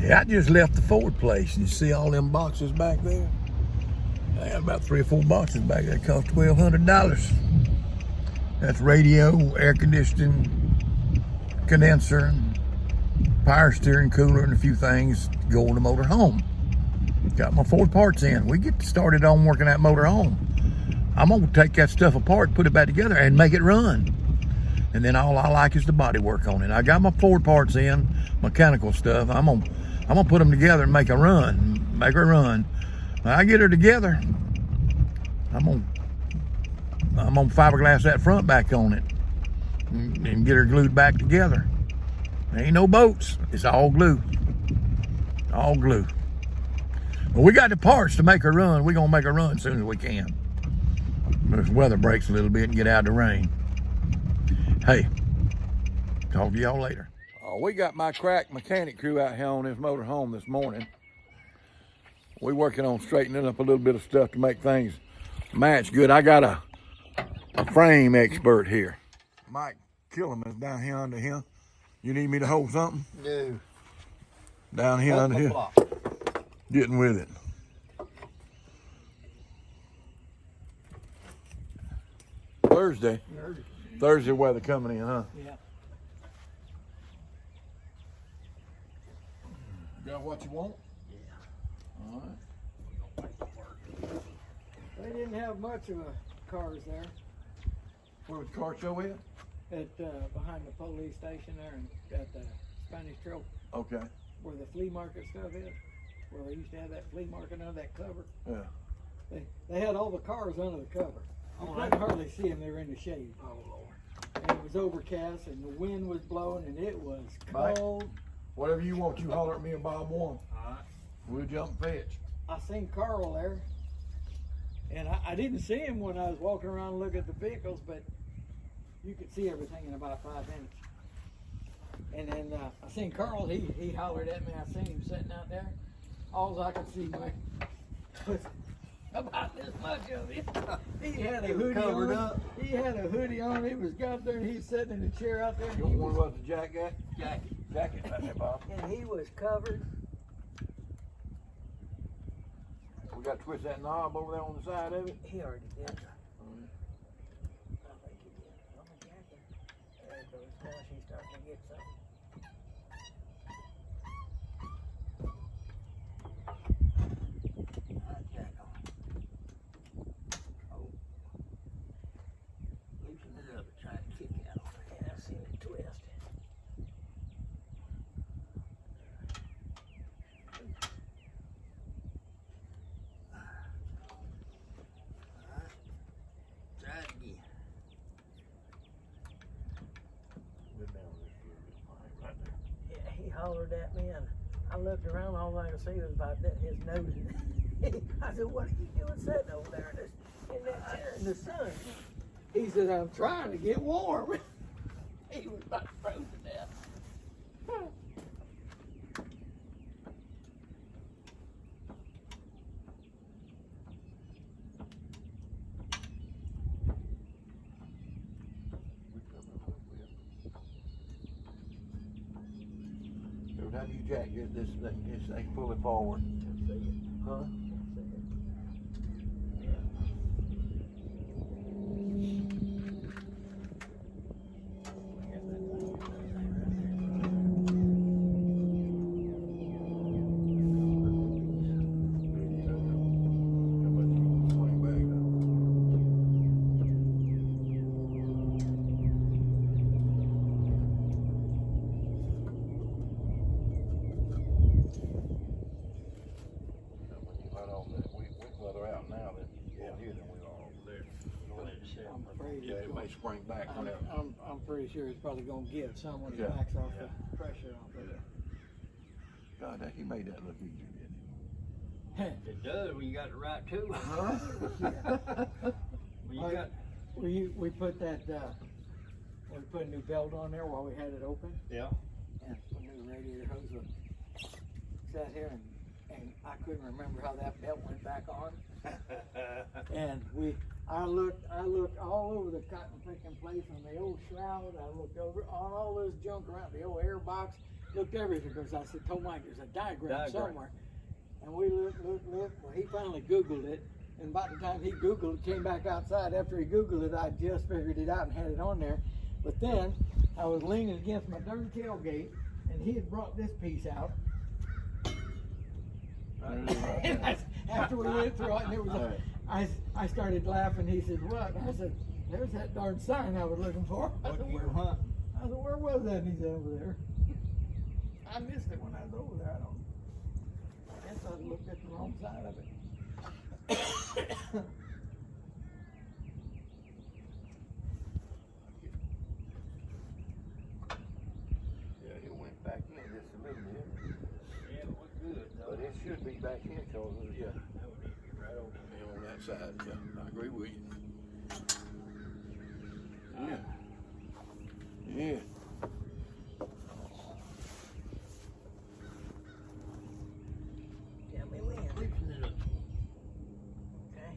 Yeah, I just left the Ford place. You see all them boxes back there? I got about 3 or 4 boxes back there. Cost $1,200. That's radio, air conditioning, condenser, power steering, cooler, and a few things to go on the motor home. Got my Ford parts in. We get started on working that motor home. I'm gonna take that stuff apart, put it back together, and make it run. And then all I like is the body work on it. I got my Ford parts in, mechanical stuff. I'm gonna put them together and make her run. When I get her together, I'm gonna fiberglass that front back on it and get her glued back together. There ain't no bolts. It's all glue. All glue. Well, we got the parts to make her run. We're gonna make her run as soon as we can. But if the weather breaks a little bit and get out of the rain. Hey, talk to y'all later. We got my crack mechanic crew out here on this motor home this morning. We're working on straightening up a little bit of stuff to make things match good. I got a frame expert here. Mike Killam is down here under him. You need me to hold something? No. Down here under here. Getting with it. Thursday weather coming in, huh? Yeah. Got what you want? Yeah. All right. They didn't have much of cars there. Where was the car show at? At behind the police station there and got the Spanish Trail. Okay. Where the flea market stuff is. Where they used to have that flea market under that cover. Yeah. They had all the cars under the cover. You couldn't hardly see them. They were in the shade. Oh Lord. And it was overcast and the wind was blowing and it was cold. Mike, whatever you want, you holler at me and Bob one. Alright. We'll jump and fetch. I seen Carl there. And I didn't see him when I was walking around looking at the vehicles, but you could see everything in about 5 minutes. And then I seen Carl, he hollered at me. I seen him sitting out there. All I could see was about this much of it. He had a hoodie covered on. up. He had a hoodie on. He was got there and he's sitting in the chair out there. You want what the jacket? Jacket. Right there, Bob. And he was covered. We got to twist that knob over there on the side of it. He already did. I think he did. On the jacket. There it goes. Now she's starting to get something. He hollered at me and I looked around, all I could see was about his nose. I said, what are you doing sitting over there in that chair in the sun? He said, I'm trying to get warm. He was about to froze to death. How do you jack this thing pull it forward? Huh? Spring back. I'm pretty sure it's probably going to give some when Yeah. it backs off the pressure off of it. God, he made that look easy, didn't he? It does when you got the right tool. Huh? When you got, We put that, we put a new belt on there while we had it open. yeah. And a new radiator hose was sat here and I couldn't remember how that belt went back on. And I looked all over the cotton picking place on the old shroud. I looked over on all this junk around the old air box, looked everything because I said, told Mike there's a diagram somewhere. And we looked. Well, he finally Googled it. And by the time he Googled it, came back outside. After he Googled it, I just figured it out and had it on there. But then I was leaning against my darn tailgate, and he had brought this piece out. And after we went through it, and it was, I started laughing. He said, "What?" And I said, "There's that darn sign I was looking for." I said, "Where was that?" And he said, "Over there." I missed it when I was over there. I guess I looked at the wrong side of it. Yeah, it went back in just a little bit. Yeah, it was good. But it should be back in, cause yeah, That would be right over there. on that side. Yeah, I agree with you. Yeah. Yeah. Tell me when. Fixing it up. Okay.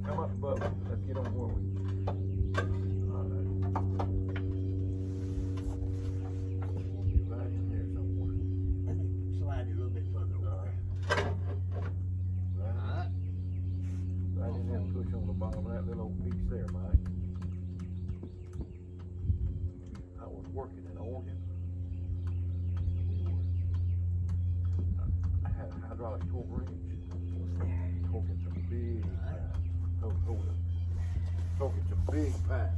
Come up above it. Let's get on where we. All right. Right in there somewhere. Let me slide it a little bit further All away. right. Alright. Right in there and push on the bottom of that little old piece there, Mike. I was working it on him. I had a hydraulic torque wrench. Torquing some big pipe. Hold up. Torquing some big pipe.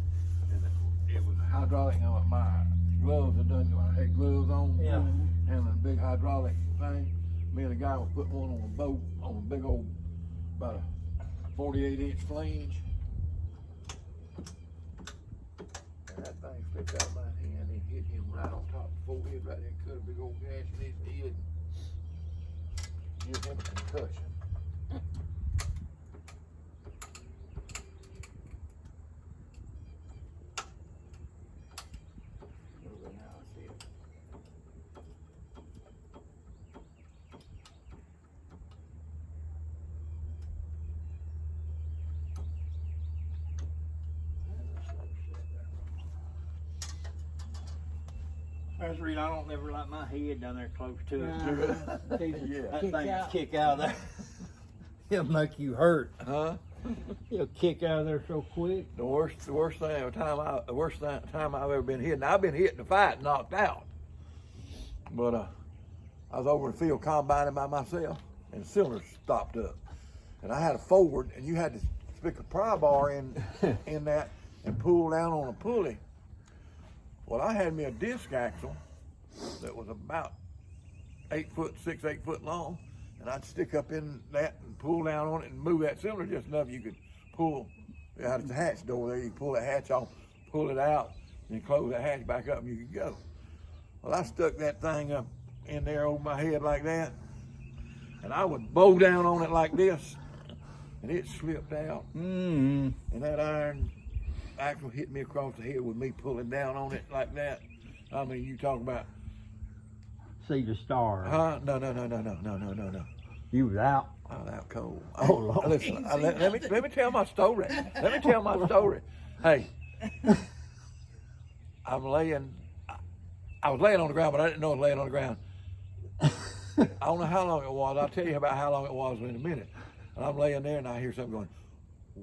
And it was hydraulic. My gloves are done. I had gloves on. Yeah. And a big hydraulic thing. Me and the guy was putting one on a boat on a big old, about a 48-inch flange. And that thing slipped out of my hand and hit him right on top of the forehead right there, cut a big old gash in his head. Give him a concussion. Okay, now I see it. That's the reason I don't never like my head down there close to it. Yeah. That Kick thing out. kick out of there. It'll make you hurt. Huh? It'll kick out of there so quick. The worst time I've ever been hit. And I've been hit in a fight, and knocked out. But I was over in the field combining by myself, and the cylinder stopped up, and I had a forward, and you had to stick a pry bar in that and pull down on a pulley. Well, I had me a disc axle that was about 8 foot long, and I'd stick up in that and pull down on it and move that cylinder just enough you could pull out of the hatch door there. You pull that hatch off, pull it out, and close that hatch back up, and you could go. Well, I stuck that thing up in there over my head like that, and I would bow down on it like this, and it slipped out, Mm-hmm. and that iron axle hit me across the head with me pulling down on it like that. I mean, you talk about, See the star. huh? No. You was out. I was out cold. Oh, Lord. Listen, let me tell my story. Let me tell my story. Hey, I was laying on the ground, but I didn't know I was laying on the ground. I don't know how long it was. I'll tell you about how long it was in a minute. And I'm laying there and I hear something going,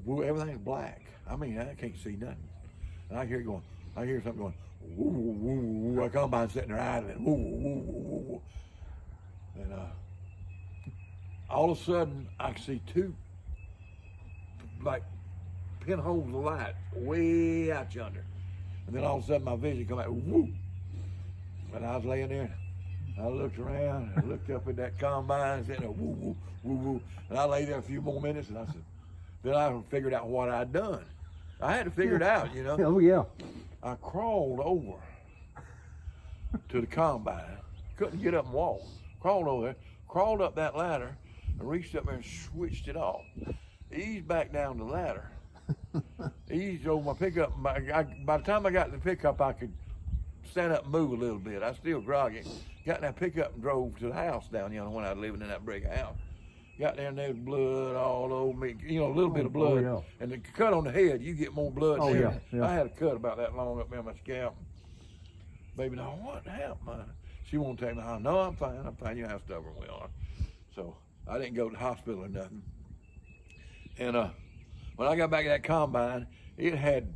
woo, everything's black. I mean, I can't see nothing. And I hear something going, woo, woo, woo, woo. I come by sitting there idling, woo, woo, woo, woo, woo. And all of a sudden, I see two, like, pinholes of light way out yonder. And then all of a sudden, my vision come out, woo. And I was laying there, I looked around, and I looked up at that combine, and said, woo, woo, woo, woo. And I lay there a few more minutes, and I said, then I figured out what I'd done. I had to figure it out, you know. Oh yeah. I crawled over to the combine, couldn't get up and walk. Crawled over there, crawled up that ladder, and reached up there and switched it off. Eased back down the ladder. Eased over my pickup. By the time I got to the pickup, I could stand up and move a little bit. I still groggy. Got in that pickup and drove to the house down, when I was living in that brick house. Got there and there was blood all over me, a little bit of blood. yeah. And the cut on the head, you get more blood Oh, there. yeah. I had a cut about that long up in my scalp. Baby, now what happened? She won't take me home. No, I'm fine. You know how stubborn we are. So I didn't go to the hospital or nothing. And when I got back to that combine, it had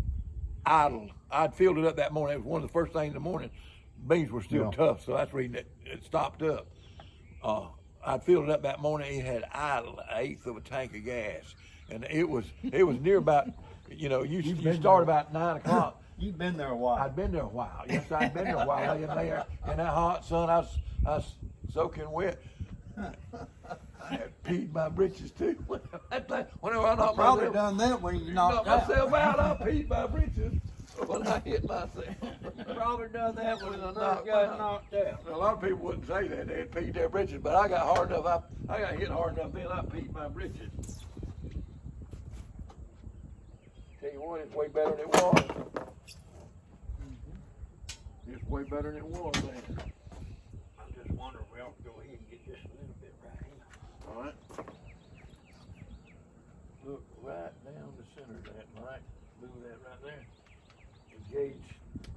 idle. I'd filled it up that morning. It was one of the first things in the morning. Beans were still tough, so that's the reason it stopped up. I'd filled it up that morning. It had idle 1/8 of a tank of gas, and it was near about, you start about 9 o'clock. You've been there a while. I'd been there a while. Yes, I'd been there a while. In there in that hot sun, I was soaking wet. I had peed my britches too. Whenever I knocked Probably myself, done that when you knocked out. myself out, I peed my britches when I hit myself. Probably done that when I got knocked out. A lot of people wouldn't say that they'd peed their britches, but I got hard enough. I got hit hard enough then I peed my britches. Tell you what, it's way better than it was. It's way better than it was, man. I'm just wondering, we ought to go ahead and get just a little bit right here. All right. Look right down the center of that, right? Move that right there. And gauge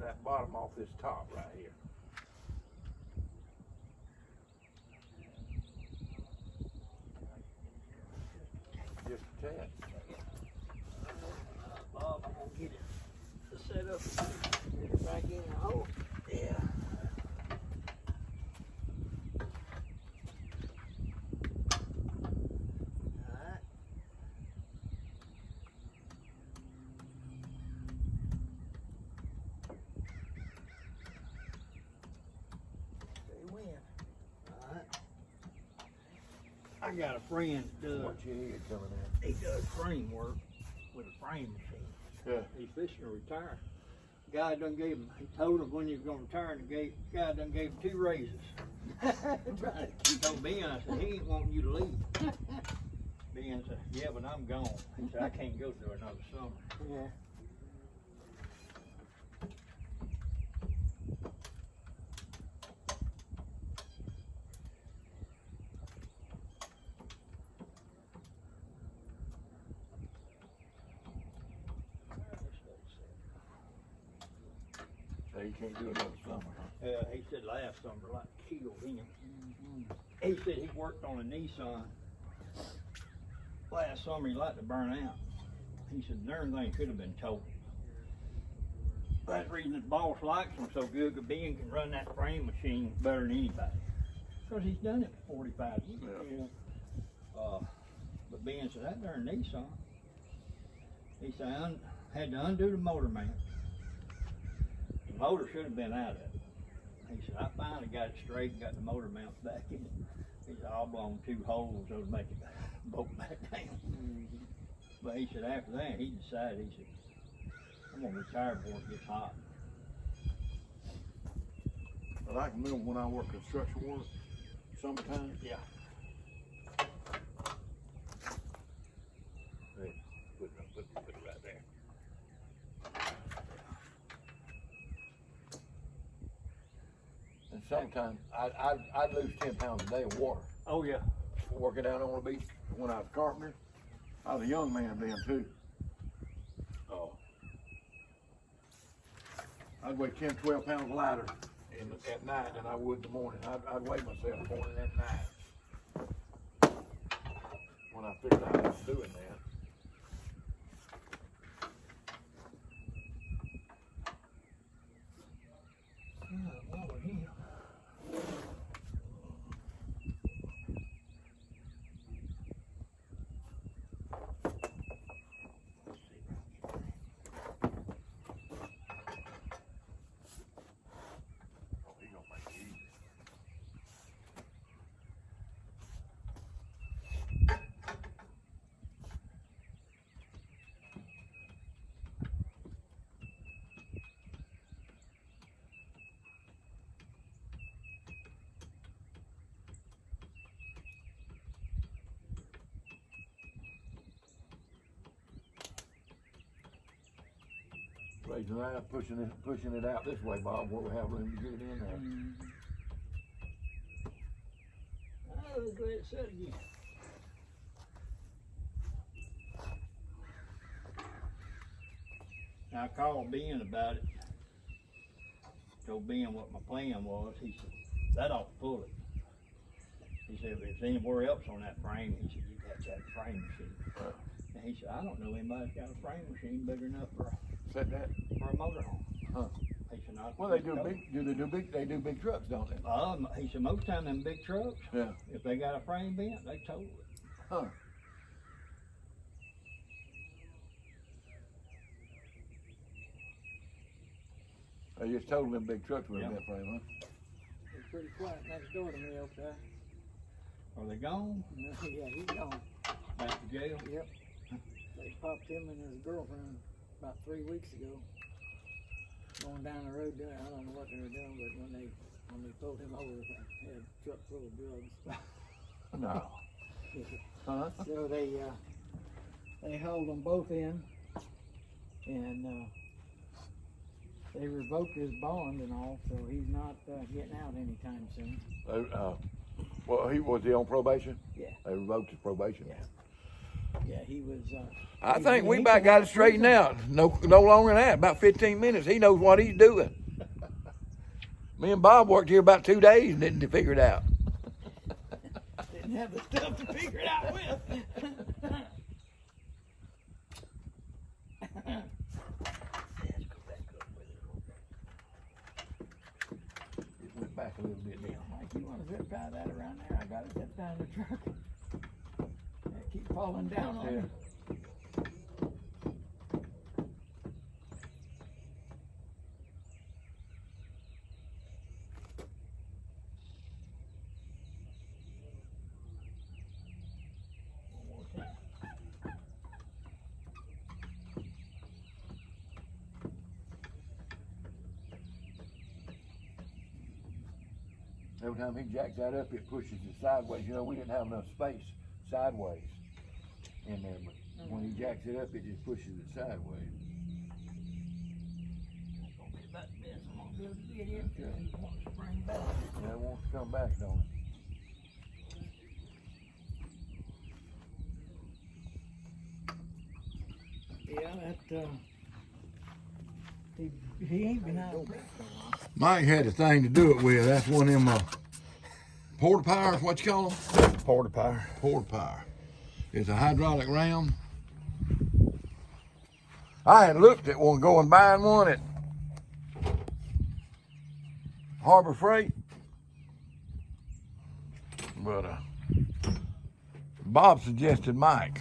that bottom off this top right here. Just a tad. Bob, I'm gonna get it set up. Get it back in the hole. Yeah. Alright. They win. Alright. I got a friend that does. What's your head coming at? He does frame work with a frame machine. Yeah. He's fixing to retire. Guy done gave him, he told him when he was gonna retire, and the guy done gave him 2 raises. He told Ben, I said, he ain't wanting you to leave. Ben said, yeah, but I'm gone. He said, I can't go through another summer. Yeah. So you can't do another summer, huh? He said last summer, like, killed him. He said he worked on a Nissan. Last summer, he liked to burn out. He said, everything could have been told. That's the reason the boss likes him so good, because Ben can run that frame machine better than anybody. Because he's done it for 45 years. Yeah. But Ben said, that darn Nissan. He said, I had to undo the motor mount. The motor should have been out of it. He said, I finally got it straight and got the motor mounts back in it. He said, I'll blow 2 holes so to make it bolt back down. But he said, after that, he decided, he said, I'm going to retire before it gets hot. But I can remember when I worked construction work, summertime. Yeah. Hey, put it right there. And sometimes I'd lose 10 pounds a day of water. Oh, yeah. Working out on the beach when I was a carpenter. I was a young man then too. Oh. I'd weigh 10, 12 pounds lighter at night than I would in the morning. I'd weigh myself morning and night. When I figured out I was doing that. Raising it out, pushing it out this way, Bob, where we have room to get it in there. Oh, let's let it set again. I called Ben about it. Told Ben what my plan was. He said, that ought to pull it. He said, if it's anywhere else on that frame, he said, you got that frame machine. And he said, I don't know anybody's got a frame machine big enough for Said that? a motorhome. Huh. He said, not Well, they do big trucks, don't they? He said, most time them big trucks, Yeah. if they got a frame bent, they tow it. Huh. They just told them big trucks with that frame, huh? It's pretty quiet next door to me up there. Are they gone? Yeah, he's gone. Back to jail? Yep. They popped him and his girlfriend about 3 weeks ago. Going down the road there. I don't know what they were doing, but when they pulled him over, they had a truck full of drugs. No. Huh? So they held them both in, and they revoked his bond and all, so he's not getting out anytime soon. Well, was he on probation? Yeah. They revoked his probation. Yeah. Yeah, he was. I think we about got it straightened out. No longer than that. About 15 minutes. He knows what he's doing. Me and Bob worked here about 2 days and didn't figure it out. Didn't have the stuff to figure it out with. Just went back a little bit there. Mike, you want to zip tie that around there? I got it zip tie in the truck. Keep falling down on you. Every time he jacks that up, it pushes it sideways. You know, we didn't have enough space sideways in there, but when he jacks it up, it just pushes it sideways. It's gonna be about this. I'm gonna be able to get in till he wants to spring back. Yeah, it wants to come back, don't it? Yeah, that he ain't been out. Mike had a thing to do it with. That's one of them porta powers, what you call them? Porta power. Porta power. It's a hydraulic ram. I had looked at one, going buying one at Harbor Freight, but Bob suggested Mike.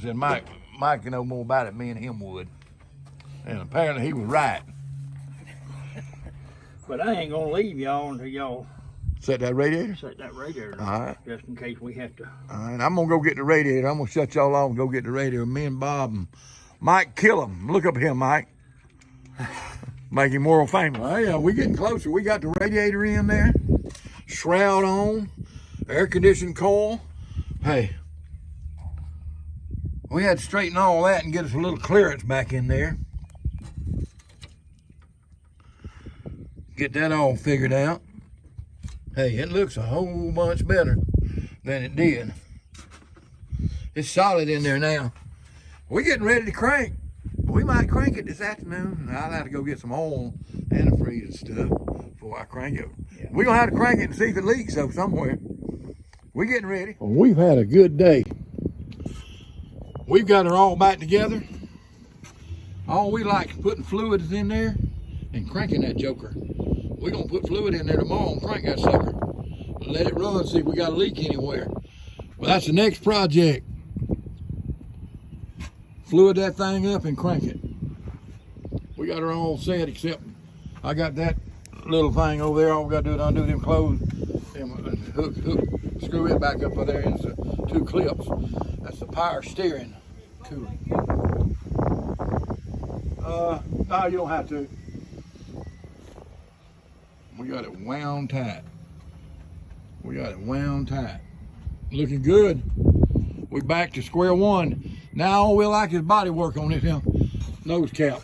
Said Mike can know more about it than me and him would, and apparently he was right. But I ain't gonna leave y'all until y'all Set that radiator. set that radiator. All right. Just in case we have to. All right, I'm gonna go get the radiator. I'm gonna shut y'all off and go get the radiator. Me and Bob and Mike kill him. Look up at him, Mike. Make him world famous. Oh yeah, we getting closer. We got the radiator in there, shroud on, air conditioning coil. Hey, we had to straighten all that and get us a little clearance back in there. Get that all figured out. Hey, it looks a whole bunch better than it did. It's solid in there now. We're getting ready to crank. We might crank it this afternoon. I'll have to go get some oil, antifreeze and stuff before I crank it. Yeah. We're going to have to crank it and see if it leaks though somewhere. We're getting ready. Well, we've had a good day. We've got her all back together. All we like is putting fluids in there and cranking that joker. We're going to put fluid in there tomorrow and crank that sucker. Let it run, see if we got a leak anywhere. Well, that's the next project. Fluid that thing up and crank it. We got her all set, except I got that little thing over there. All we got to do is undo them clothes and hook, screw it back up there into 2 clips. That's the power steering cooler. No, you don't have to. We got it wound tight. We got it wound tight. Looking good. We back to square one. Now all we like is body work on this nose cap.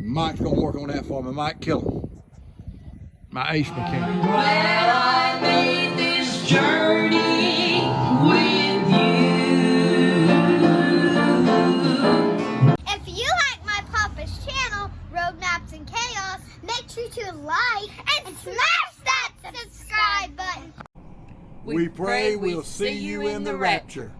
Mike's gonna work on that for me. Mike Killer, my ace mechanic. Well, I made this journey with you. If you like my Papa's channel, Road Maps and Chaos, make sure to like and smash that subscribe button. We pray we'll see you in the rapture.